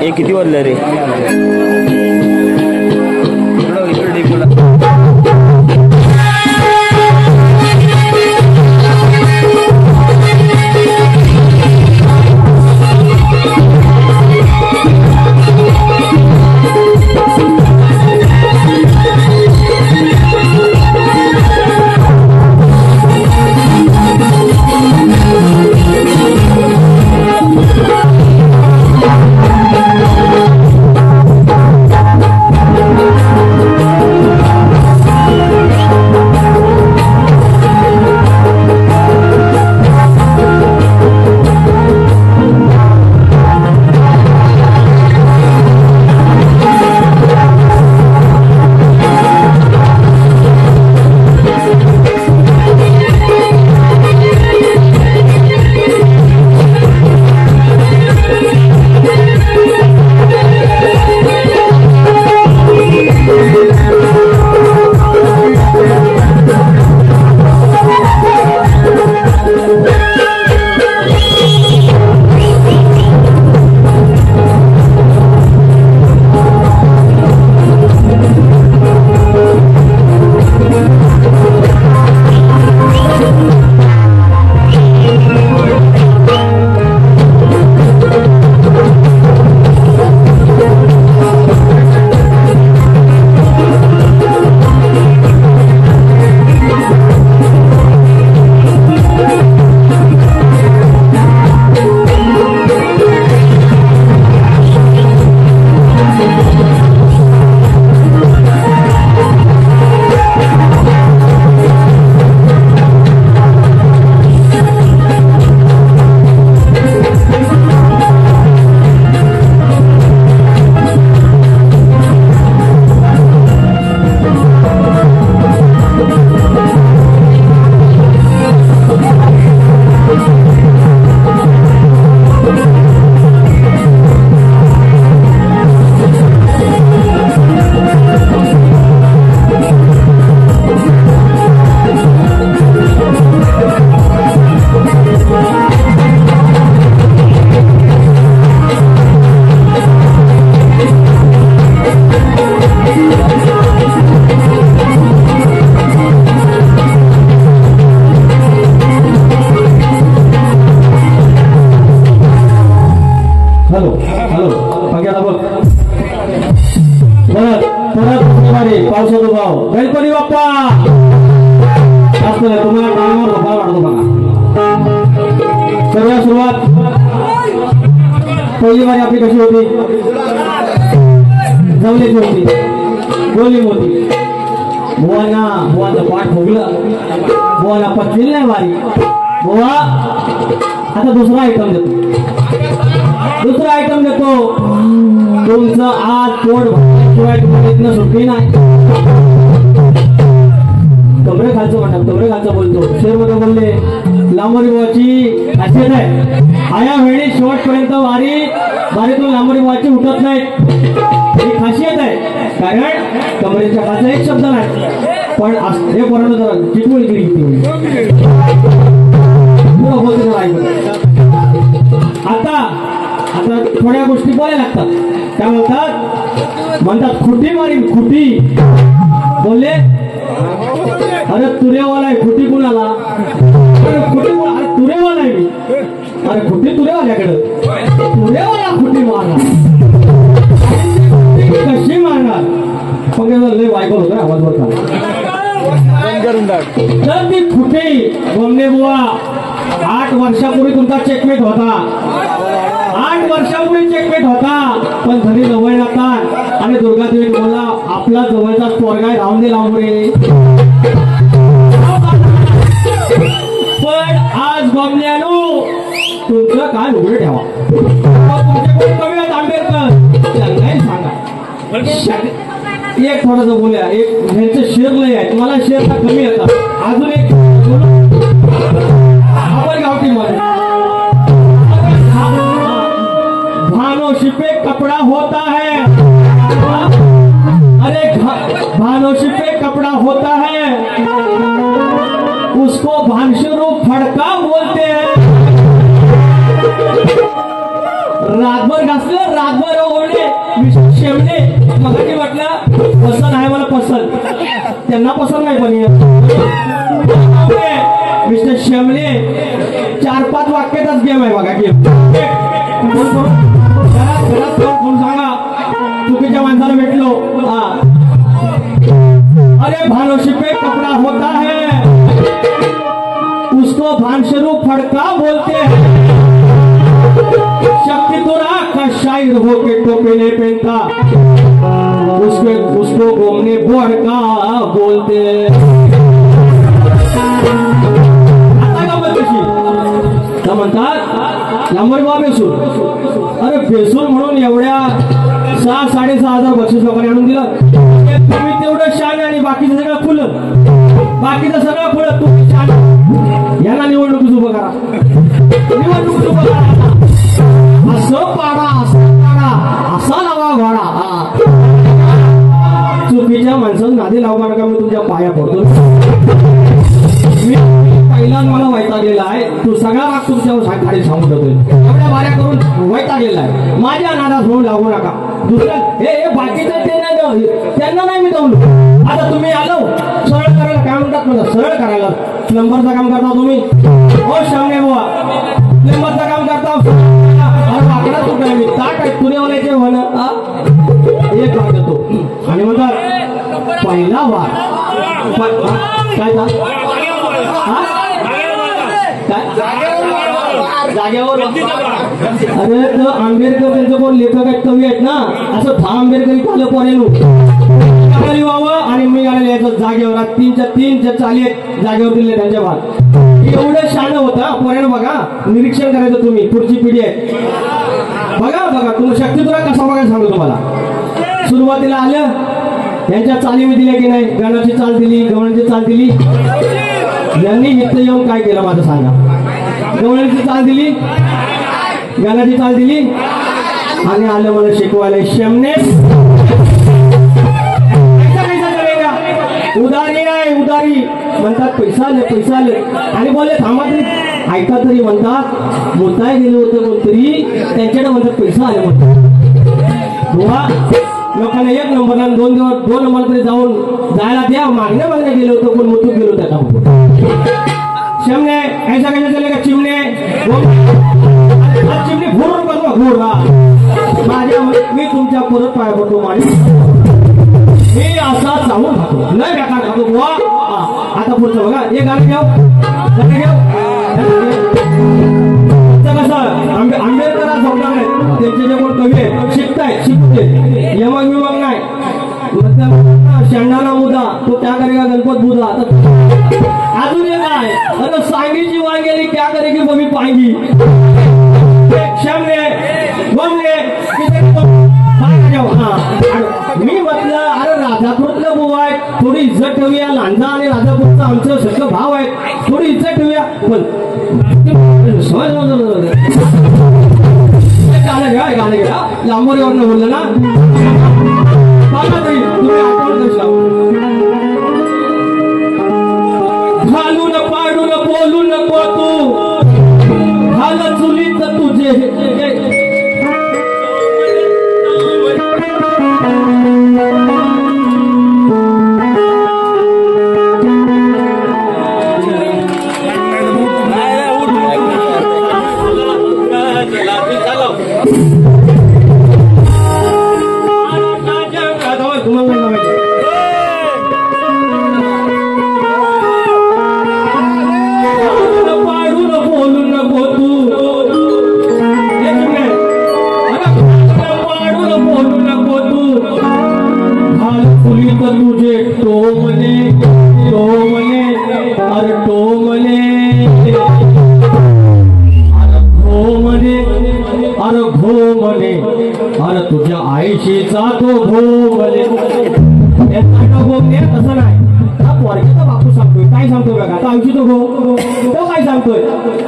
हे किती वाजलं रे? पावसाचा भाव गणपती बाप्पा असं तुम्हाला टाइमवर झोपा वाटतो बघा. सर्वात सुरुवात पहिली वारी आपली कशी होती? जमलेची होती, बोली होती. बुवांचं पाठ फुगलं, बुवाला पचली नाही वारी. बुवा आता दुसरा आयटम देतो. तुमचं आज पोट भरल्याशिवाय तुम्हाला इथनं सुट्टी नाही. कमरे खालचं म्हणतात, कमरे खालचं बोलतो. शेरमध्ये बोलले लांबोरी बुवाची खासियत आहे, आया वेळी शेवटपर्यंत वारीतून लांबोरी बुवाची उठत नाही. ही खासियत आहे, कारण कमरेच्या खालचा एक शब्द नाही. पण हे पोरांना जरा चिटवळी केली. आता थोड्या गोष्टी बोलायला लागतात. त्या म्हणतात खुटी मारीन खुटी. बोलले अरे तुरेवाला आहे, खुटी कुणाला? खुटी अरे तुरेवाला आहे मी. अरे खुटी तुरेवाल्याकडे, तुरेवाला खुटी मारणार कशी मारणार? पण लय वायकल होतं आवाज बघा. तर ती खुटी बोलणे बुवा 8 वर्षापूर्वी तुमचा चेकमेट होता. 8 वर्षापूर्वी चेकमेट होता. पण घरी जवळ लागतात आणि दुर्गादेवी बोलला आपला जवळचा पोरगा राहून दे लांबरे. पण आज बघण्यानो तुमचं काय उघड ठेवा. तुमचे कोण कमी आहेत आंबेडकर नाही सांगा. एक थोडंसं बोलूया. एक ह्यांचं शेर लय आहे, मला शेरचा कमी येतात. अजून एक आपण गावठी मध्ये भानोशी पे कपड़ा होता है. अरे भानोशी पे कपड़ा होता है, उसको भानशुरू फड़का बोलते हैं. रातभर घासलं, रातभर शेमणे मगाशी म्हटलं पसंत आहे मला पसंत त्यांना पसंत नाही पण मिस्टर शेमणे 4-5 वाक्यातच गेम आहे बघा गेम घरात फोन सांगा चुकीच्या माणसाला भेटलो अरे भानोशी पे कपड़ा होता है उसको भानशरू फड़का बोलते हैं शक्ति तुरा का शायर होके टोपी नहीं पहनता उसको घूमने बोरका बोलते आता म्हणतात लांबरबा बेसूर अरे बेसूर म्हणून एवढ्या 6,500 बक्षीस लोकांनी आणून दिलं तुम्ही तेवढं शान आणि बाकीचं सगळं खुलं तुम्ही शान यांना निवडणूक उभं करा असं पाडा असा लावा घोडा चुकीच्या माणसाला नादी लावणार का मी तुमच्या पाया पडतो मी पहिलाच मला वैतागलेला आहे तू सगळा राग तुमच्यावर खाली सांगून ठेवतोय एवढ्या बाऱ्या करून वैतागलेला आहे माझ्या नादास म्हणून लागू नका दुसरं हे बाकीचं ते नाही त्यांना नाही मी जाऊन आता तुम्ही आलो सरळ करायला काय म्हणतात मला सरळ करायला प्लंबरचं काम करता तुम्ही हो शामने बुवा प्लंबरचं काम करता वाकडा तुकडा मी ताट आहे पुण्यावाल्याचे म्हणा एक लागतो आणि म्हणतात पहिला वार काय जागेवर अरे तर आंबेडकर त्यांचं कोण लेखक आहेत कवी आहेत ना असं 10 आंबेडकरी पाहिलं पोरेलो व्हावं आणि मी आलेले याचं जागेवर 3च्या चाली जागेवर दिले त्यांच्या भाग एवढं शान होतं पोरेनं बघा निरीक्षण करायचं तुम्ही पुढची पिढी आहे बघा तुम्ही शक्ती तुला कसा बघायला सांगतो तुम्हाला सुरुवातीला आलं यांच्या चाली मी दिल्या की नाही गाण्याची चाल दिली गवळणीची चाल दिली यांनी इथं येऊन काय केलं माझं सांगा गवळणीची चाल दिली गाण्याची चाल दिली आणि आलं मला शिकवायला शेमने उदारी आहे उदारी म्हणतात पैसा आले आणि बोलले थांबा तरी ऐका तरी म्हणतात मोताय गेलो होतं कोणतरी त्यांच्याकडे म्हणतात पैसा आले म्हणतात बुवा लोकांना 1 नंबरला 2 नंबर तरी जायला द्या मागण्या गेलो होतो कोण मुतूक गेलो त्याचा शेमने ऐसा कैसा चलेगा चिमणे चिमणी घोर बघा घोर माझ्या मी तुमच्या परत पाया पडतो माझी मी असा चावून खातो नाही बेकार खातो बुवा आता पुढचं बघा हे गाणं घेऊ कसं आंबेडकरांना झोपणार नाही त्यांचे जे कोण कवी आहे शिकते यमक विमक नाही शेंडाना मुदा तो क्या करेगा गणपत बुधा अजून एक आहे अरे सांगीची वाय गेली क्या करेगी वो भी पाएगी शेमने बोलले मी म्हटलं अरे राजापूरतलं बुवा आहे थोडी इज्जत ठेवूया लांजा आणि राजापूरचा आमचं सगळं भाव आहे थोडी इज्जत ठेवूया पण गाणं घ्या लांबोर एवढं बोललं ना तुम्ही घालून पाडून बोलू नको तू घाल चुलीत तुझे तुझ्या आईशीचा तो भोवले तसं नाही पोरग्याचा बापू सांगतोय काय सांगतोय बघा आता आईशी तो भो तो काय सांगतोय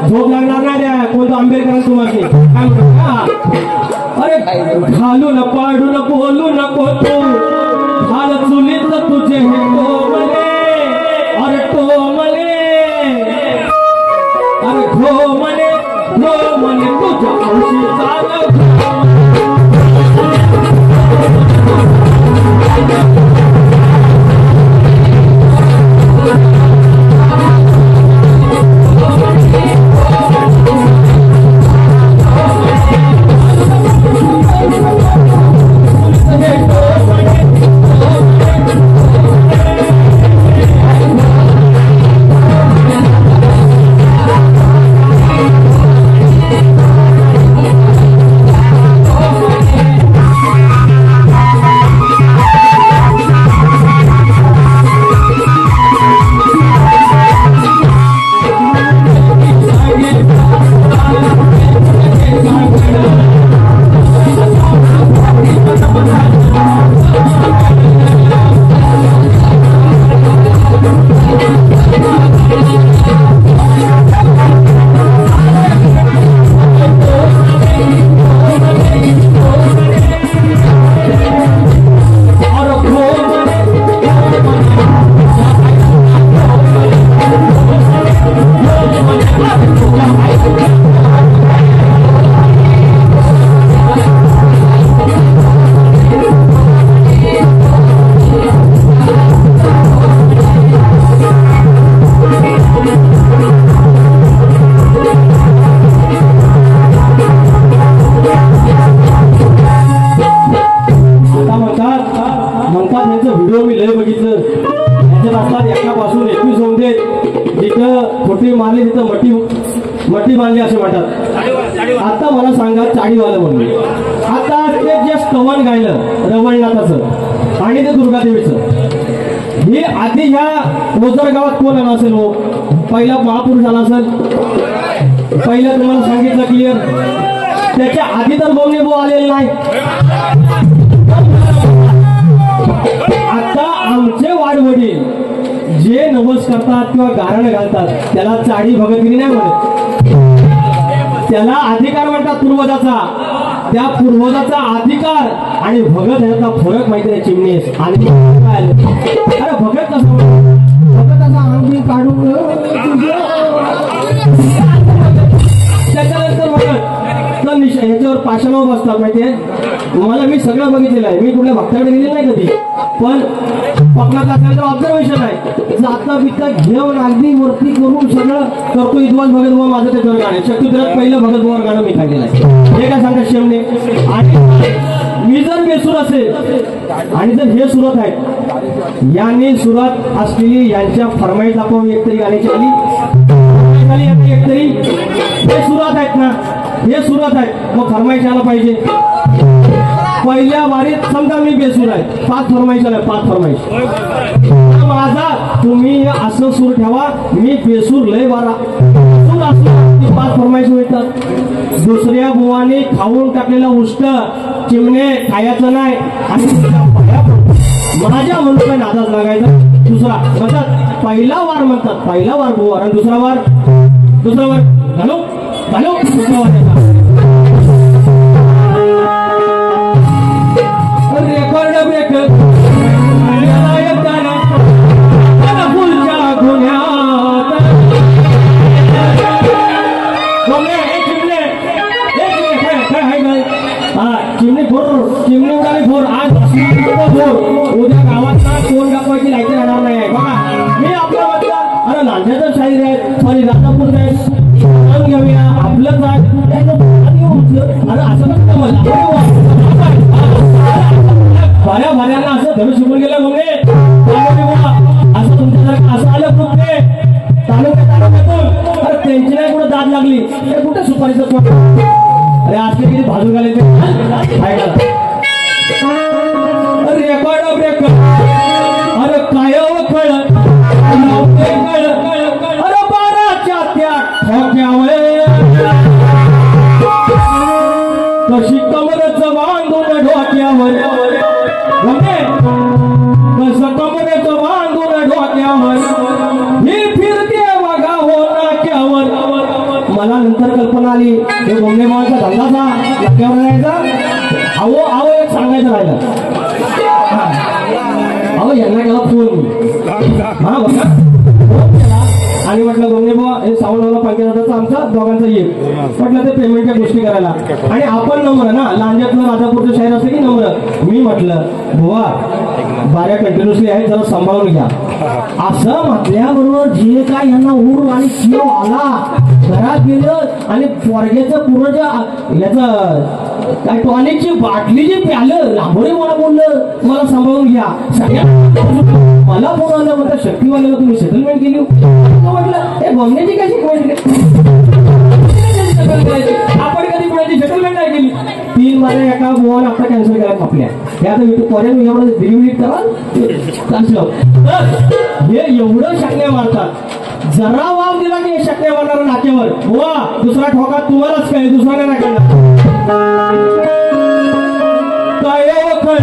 झोप लागणार नाही द्या कोणतं आंबेडकर तुम्हाला काय म्हणतो अरे घालून पाडून बोलू नको तू घाल चुलीत तुझे हे टोमले अरे टोमले अरे घोमले तुझ्या आईशीचा आता मला सांगा चाळीवालं म्हणून आता ते जे स्तवन गायलं रवळनाथाचं आणि ते दुर्गादेवीचं हे आधी ह्या ओझर गावात कोण आला असेल हो पहिला महापुरुष आला असेल पहिलं तुम्हाला सांगितलं क्लिअर त्याच्या आधी तर बोलणे भाऊ आलेले नाही आता आमचे वाडवडील जे नवस करतात किंवा गारण घालतात त्याला चाळी भगतगिरी नाही म्हणत त्याला अधिकार म्हणतात पूर्वजाचा त्या पूर्वजाचा अधिकार आणि भगत ह्याचा फरक माहिती आहे चिमणीस आणि अरे भगत कसा भगत असा आम्ही काढून त्याच्यानंतर भगत ह्याच्यावर पाषाणावर बसतात माहितीये मला मी सगळं बघितलेलं आहे मी कुठल्या भक्ताकडे गेलेलं नाही कधी पण पकडात असल्यानंतर ऑब्झर्वेशन आहे जाता बिता घेऊन अगदी वरती करून सगळं करतो विद्वान भगत बुवा माझं त्याच्यावर गाणं शक्यतो पहिलं भगत बुवा गाणं मी काढलेलं आहे हे काय सांगतात शेमने आणि मी जर बेसूर असेल आणि जर हे सुरत आहेत यांनी सुरत असलेली यांच्या फरमाईश दाखवून एकतरी गाण्याची आली एकतरी हे सुरत आहेत ना हे सुरत आहेत मग फरमाईश आला पाहिजे पहिल्या वारीत समजा मी बेसूर आहे 5 फरमाईश आल्या 5 फरमाईश माझा तुम्ही असं सूर ठेवा मी बेसूर लय वारा सूर असलो 5 फरमाईश मिळतात दुसऱ्या बुवाने खाऊन टाकलेला उष्ट चिमणे खायचं नाही आणि माझ्या म्हणून नादाच लागायचा दुसरा म्हणतात पहिला वार म्हणतात पहिला वार बुवा आणि दुसरा वार घालो घालो दुसरा वार रेकॉर्ड ब्रेक फुलच्या गुन्ह्यात चिमणी चिमणी उडाली फोर आज उद्या गावात कोण दाखवायची लाईट राहणार नाही बघा मी आपला वाटला अरे लांध्याचं शाहीर आहे सॉरी राजापूर आहे घेऊया आपलंच आहे अरे असं नसतं मला भाऱ्यांना असं धरू शिकून गेलं मग असं तुमच्यासारखं असं आलं कुठे तालुक्यातून अरे त्यांची नाही कुठं दाद लागली ते कुठे सुपारीचं अरे असले किती भाजून घालायचे रेकॉर्ड ब्रेक अरे काय कळ अरे 12च्या त्या ठोक्यावर कशी कमरेचं बांधून डोक्यावर कसं कमरेचं बांधून डोक्यावर ही फिरते बघा हो नाक्यावर मला नंतर कल्पना आली हे बोंबे मावाचा धंदाचा नाक्यावर जायचा अहो एक सांगायचं राहिलं अहो यांना केला फोन हा बघा आणि म्हटलं गोंगे बुवा हे सावळवाला 5000चा आमचा दोघांचा येईल म्हटलं ते पेमेंटच्या गोष्टी करायला आणि आपण नम्र ना लांज्यातलं राजापूरचं शहर असं की नम्र मी म्हटलं बुवा बाऱ्या कंटिन्युअसली आहेत जरा सांभाळून घ्या असं म्हटल्याबरोबर जे काय यांना ऊर आणि शिव आला घरात गेलं आणि पोरग्याचं पूर्ण याचं काय टॉनिकची बाटली जी प्यालं लांबोरे मला बोललं मला सांभाळून घ्या सगळ्या मला फोन आलं म्हणता शक्तीवाल्याला तुम्ही सेटलमेंट केली म्हटलं हे बघण्याची काय शिकवायची आपण कधी कोणाची सेटलमेंट नाही केली 3 माझ्या एका बुवाने आता कॅन्सल केला आपल्या हे आता पर्यंत एवढं डिलिव्हरी करा हे एवढं शकण्या मारतात जरा वाव दिला की शकण्या मारणार नाक्यावर बुवा दुसरा ठोका तुम्हालाच काय दुसऱ्याने नाही काय कळ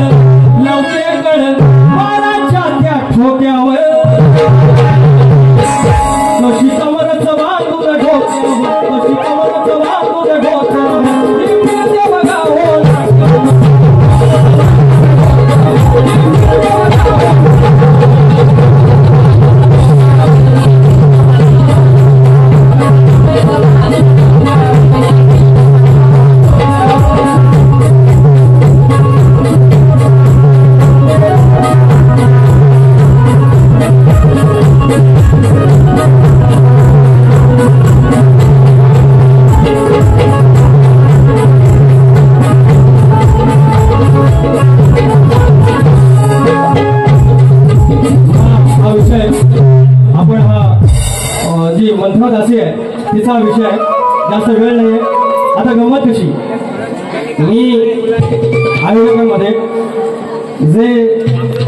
लवके कळ बाळाच्या त्या ठोक्यावर कशी कमरचं बांधून ठोक्यावर कशी कमरचं बांधून ठोक्यावर बघा हो मंत्रदासी आहे तिचा विषय जास्त वेळ नाहीये आता गंमत कशी, मी आयोजकांमध्ये जे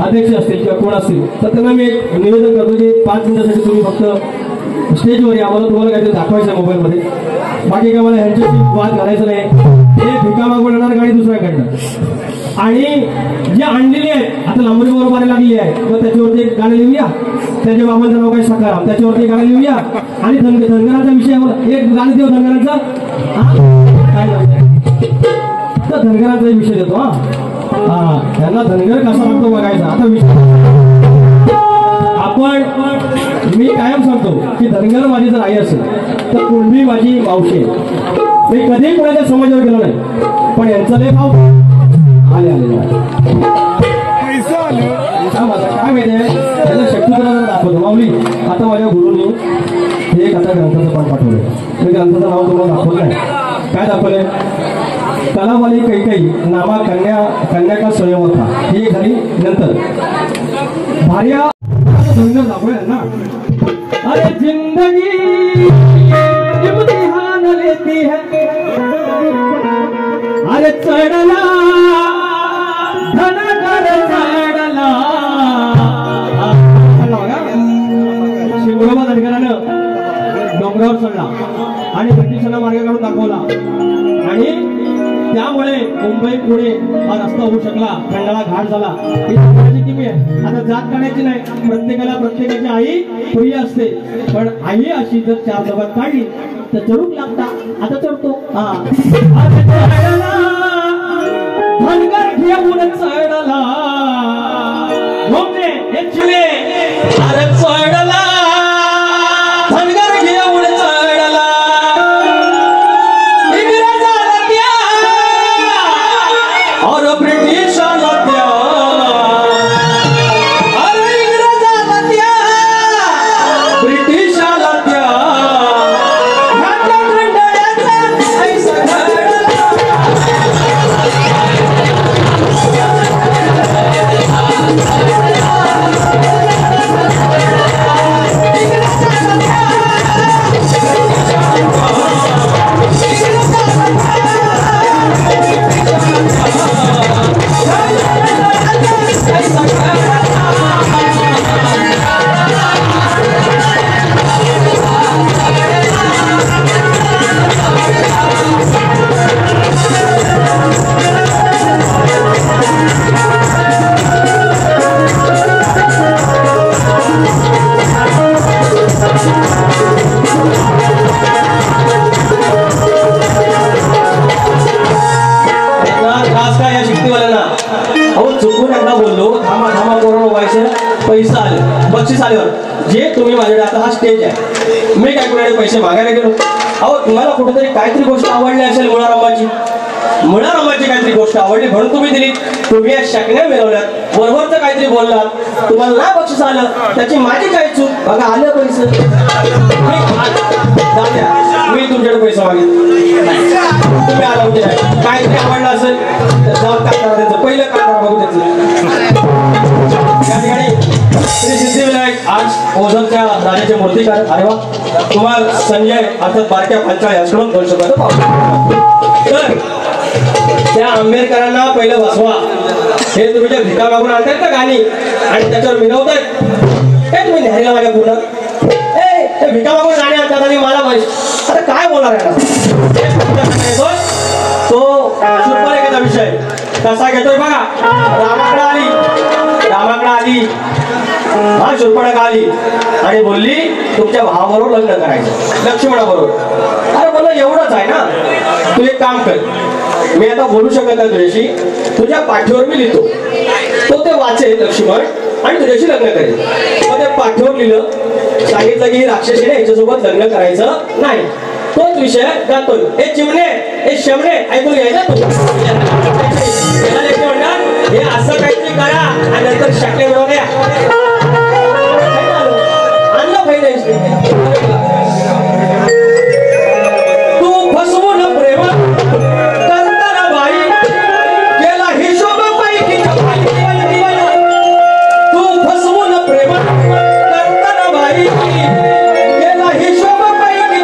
अध्यक्ष असतील किंवा कोण असतील तर त्यांना मी एक निवेदन करतो की 5 मिनिटासाठी तुम्ही फक्त स्टेजवर या, मला तुम्हाला काहीतरी दाखवायचं आहे मोबाईलमध्ये, बाकी काय मला ह्यांच्याशी वाद घालायचं नाही. हे भिका मागून येणार गाडी दुसऱ्याकडनं, आणि जी आणलेली आहे आता लांबरी बरोबर लागली आहे मग त्याच्यावरती एक गाणं लिहूया, त्याच्या बाबांचं नाव काय सकाराम, त्याच्यावरती एक गाणं लिहूया, आणि धनगराचा विषय एक गाणं देऊ धनगरांचा, काय तर धनगराचा विषय देतो. हा त्यांना धनगर कसा लागतो बघायचा. आता आपण मी कायम सांगतो की धनगर माझी जर आई असेल तर कुणबी माझी मावशी. मी कधीही कोणाच्या समाजावर गेलो नाही, पण यांचा लय भाव आले काय माहितीये त्याला शक्तीपणा दाखवतो. माऊली आता माझ्या गुरुनी हे एक आता ग्रंथाचं पाठ पाठवलं, मी ग्रंथाचं नाव तुम्हाला दाखवलं नाही. काय दाखवलंय, कलावाली कैकई नामा कन्या का स्वयंवर था, ही झाली. नंतर भार्या दाखवूया ना, अरे जिंदगी इम्तिहान लेती है, अरे चढला धनगर चढला. शिवरामा धनगरानं डोंगरावर चढला आणि ब्रिटिशांना मार्ग काढून दाखवला, आणि त्यामुळे मुंबई पुणे हा रस्ता होऊ शकला, खंडाळा घाट झाला. ही समाजाची किमी आहे. आता जात काढायची नाही, प्रत्येकाला प्रत्येकाची आई प्रिय असते, पण आई अशी जर 4 जगात काढली तर चढूक लागता. आता चढतो धनगर घेऊन चढला, अरे चढला धनगर घेऊन चढला, इंग्रजाला द्या और ब्रिटिशाला द्या, अरे इंग्रजाला द्या ब्रिटिशाला द्या, ह्याच्या खंडाळ्याचा ऐसा घडला. पैसा आले, बक्षीस आल्यावर जे तुम्ही माझ्याकडे, आता हा स्टेज आहे, मी काय कोणाकडे पैसे मागायला गेलो. अहो तुम्हाला कुठेतरी काहीतरी गोष्ट आवडली असेल, मुळारामाची काहीतरी गोष्ट आवडली म्हणून तुम्ही दिली, तुम्ही या शकण्या मिळवल्यात, बरोबरच काहीतरी बोललात, तुम्हाला ना बक्षीस आलं, त्याची माझी काय चूक. बघा आलं पैसे, मी तुमच्याकडे पैसे मागितले, तुम्ही आला होते काहीतरी आवडलं असेल तर जाऊन काय करा त्याचं, पहिलं काय करा बघू त्याचं. या ठिकाणी श्री सिद्धिविनायक आज ओझरच्या राजाचे मूर्तिकार, अरे वा, तुम्हाला संजय अर्थात बारक्या पंचाळ यांच्याकडून 200 रुपये पावतो. तर त्या आंबेडकरांना पहिलं बसवा, हे तुम्ही ज्या भिका मागून आणतायत ना गाणी आणि त्याच्यावर मिळवतायत, हे तुम्ही न्यायला माझ्या पूर्ण ते भिका मागून गाणी आणतात आणि मला पैसे, आता काय बोलणार आहे तो शूर्पणखेचा विषय कसा घेतोय बघा. रामाकडे आली हा शूर्पणखा आली आणि बोलली तुमच्या भावाबरोबर लग्न करायचं, लक्ष्मणाबरोबर. अरे बोललो एवढंच आहे ना, तू एक काम कर, मी आता बोलू शकत नाही तुझ्याशी, तुझ्या पाठीवर मी लिहितो, तो ते वाचेल लक्ष्मण आणि तुझ्याशी लग्न करेल. मग ते पाठीवर लिहिलं, सांगितलं की राक्षसीने याच्यासोबत लग्न करायचं नाही. तोच विषय जातोय, हे चिमणे हे शमणे ऐकून घ्यायचं तू म्हणणार हे असं काहीतरी करा आणि नंतर शकले मिळवण्या आणलं पाहिजे. तू फसवून प्रेम करताना बाई गेला हिशोब पैकी, तू फसवून प्रेम करताना बाई गेला हिशोब पैकी,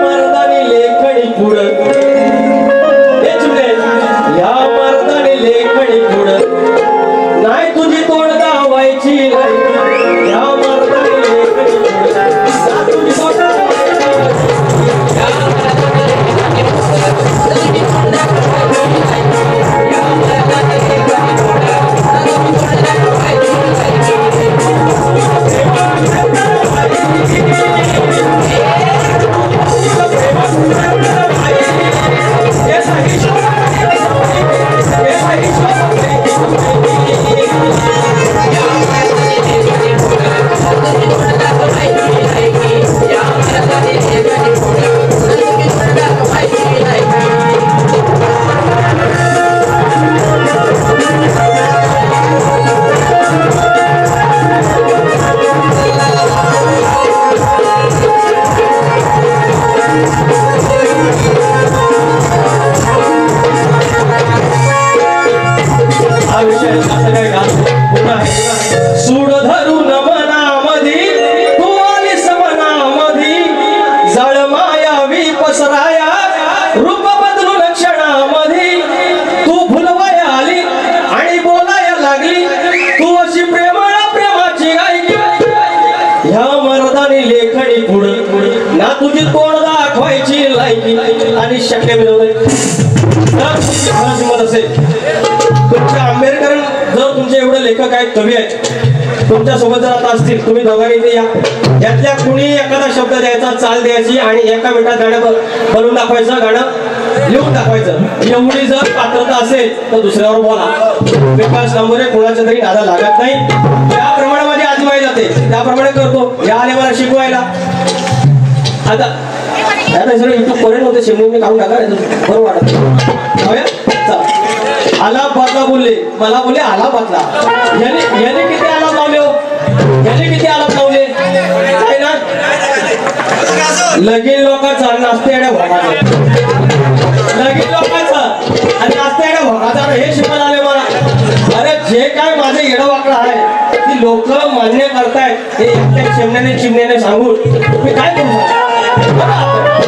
मर्दानी लेख काही मिळवलं नाही. जर तुमची खरंच हिंमत असेल, तुमच्या आंबेडकर जर तुमचे एवढे लेखक आहेत, कवी आहेत, तुमच्या सोबत जर आता असतील, तुम्ही दोघांनी इथे या. यातल्या कुणी एखादा शब्द द्यायचा, चाल द्यायची आणि एका मिनिटात गाणं बनवून दाखवायचं, गाणं लिहून दाखवायचं. एवढी जर पात्रता असेल तर दुसऱ्यावर बोला. विकास नंबर कोणाच्या तरी नादा लागत नाही. त्याप्रमाणे माझी आजमाई जाते, त्याप्रमाणे करतो. या आले मला शिकवायला. आता सगळं युट्यूब करेन होते, शिमून काढून टाका, बरोबर वाटत आलाप बातला बोलले, मला बोलले आलाप बातला. याने किती आलाप लावले हो, याने किती आलाप लावले काय ना. लगीन लोकांचा नाचते येण्या भोगाचा, लगीन लोकांचा आणि नाचते येण्या भोगाचा हे शिकायला आले मला. अरे जे काय माझं येडं वाकडं आहे ती लोक मान्य करतायत, हे एकट्या चिमण्याने चिमण्याने सांगून मी काय करू शकतो.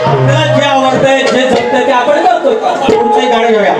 आपल्याला जे आवडतंय, जे जमतंय ते आपण करतो. पुढचंही गाणं घेऊया.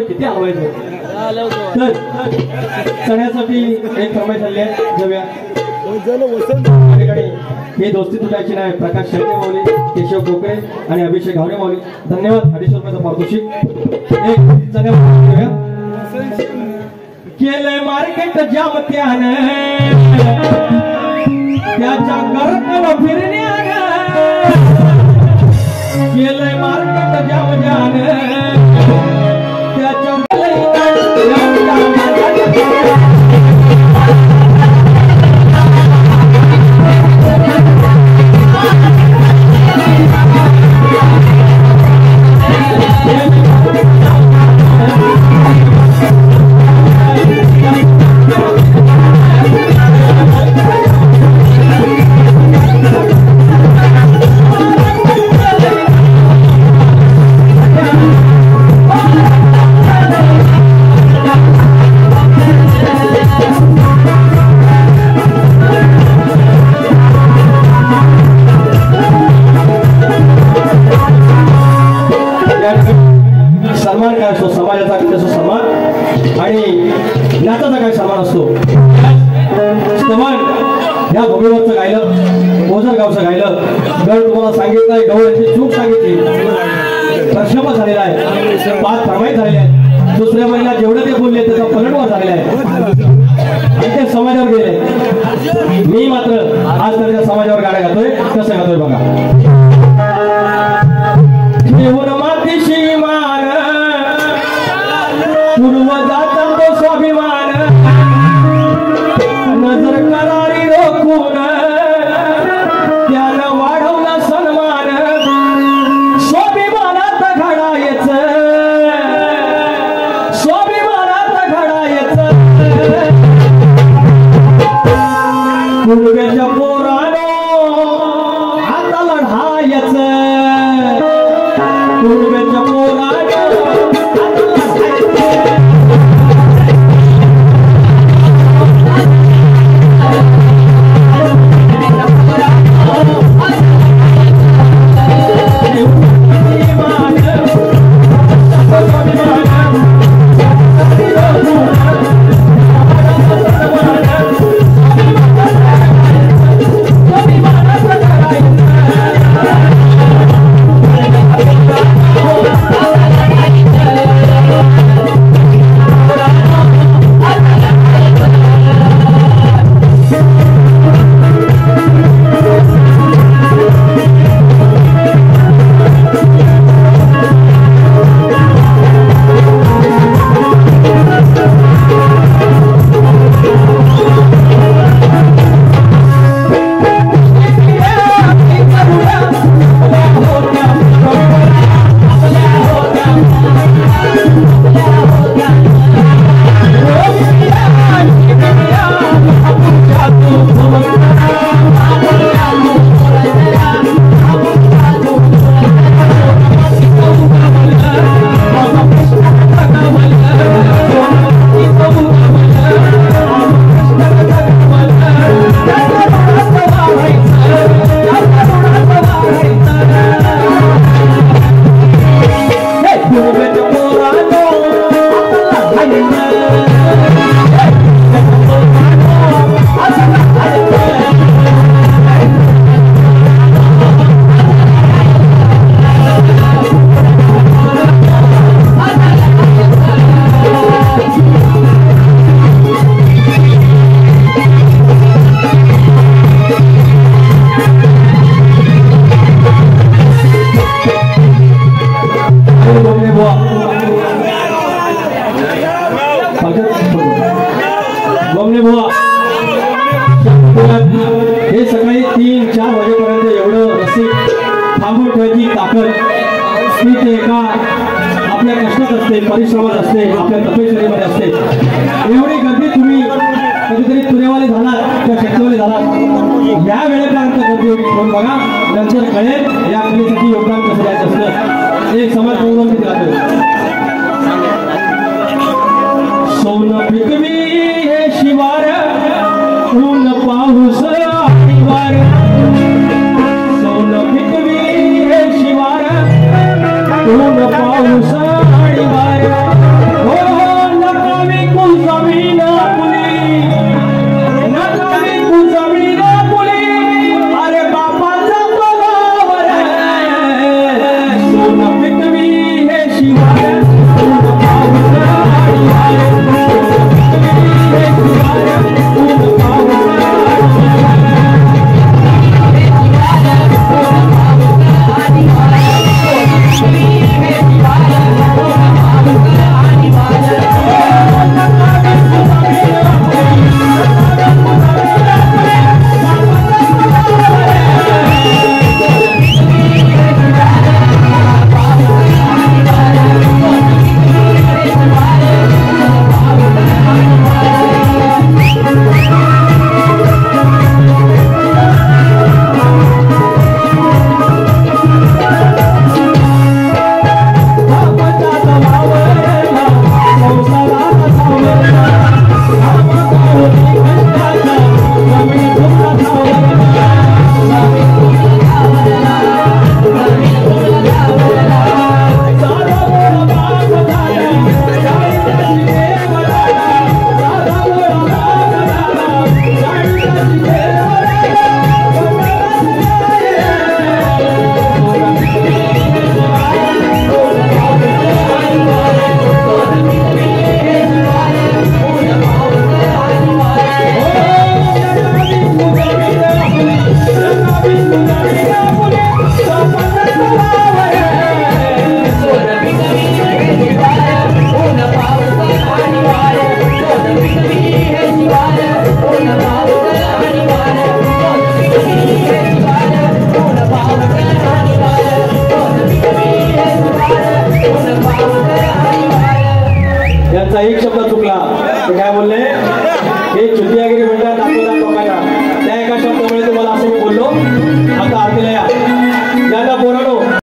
किती हलवायचं तर चण्यासाठी एक फरमाईश आली आहे. जाऊया. हे दोस्ती तुझ्याची नाही. प्रकाश शेळके माऊली, केशव कोकरे आणि अभिषेक घावरे माऊली, धन्यवाद. 250 रुपयाचं पारितोषिक. एक चण्या घेऊया. केलंय मार्केट जाम त्यानं, त्याच्या घरात फिरण्या केलंय मार्केट जाम त्यानं, त्याच्या सन्मान काय असतो, समाजाचा असतो सन्मान आणि नाताचा काय सन्मान असतो. सन्मान या भूमीवरचं गायलं, ओझरगावचं गायलं. गड तुम्हाला सांगितलंय, गवळ्याची चूक सांगितली, प्रश्न झालेला आहे, 5 फरमाईश झालेल्या आहेत. दुसऱ्या महिला जेवढे ते बोलले त्याचा पलटवार झालेला आहे आणि ते समाजावर गेले. मी मात्र आज त्यांच्या समाजावर गाड्या घालतोय. कसं घालतोय बघा. मातीशी मान पूर्वजाचा तो स्वाभिमान, नजर करारी रोखून त्यानं वाढवला सन्मान. स्वाभिमानात घडायचं, स्वाभिमानात घडायचं. पूर्वेच्या पोरानो आता लढायचं, पूर्वेच्या पोरानो Oh मानसिक थांबून ठेवायची ताकद ही ते एका आपल्या कष्टात असते, परिश्रमात असते, आपल्या तपश्चर्येमध्ये असते. एवढी गर्दी तुम्ही कधीतरी तुरेवाले झालात किंवा शेतीवाले झालात, या वेळेपर्यंत गर्दी एवढी ठेवून बघा, नंतर कळेल या कलेसाठी योगदान कसं द्यायचं असतं. एक समाज प्रबोधन किती लागतं.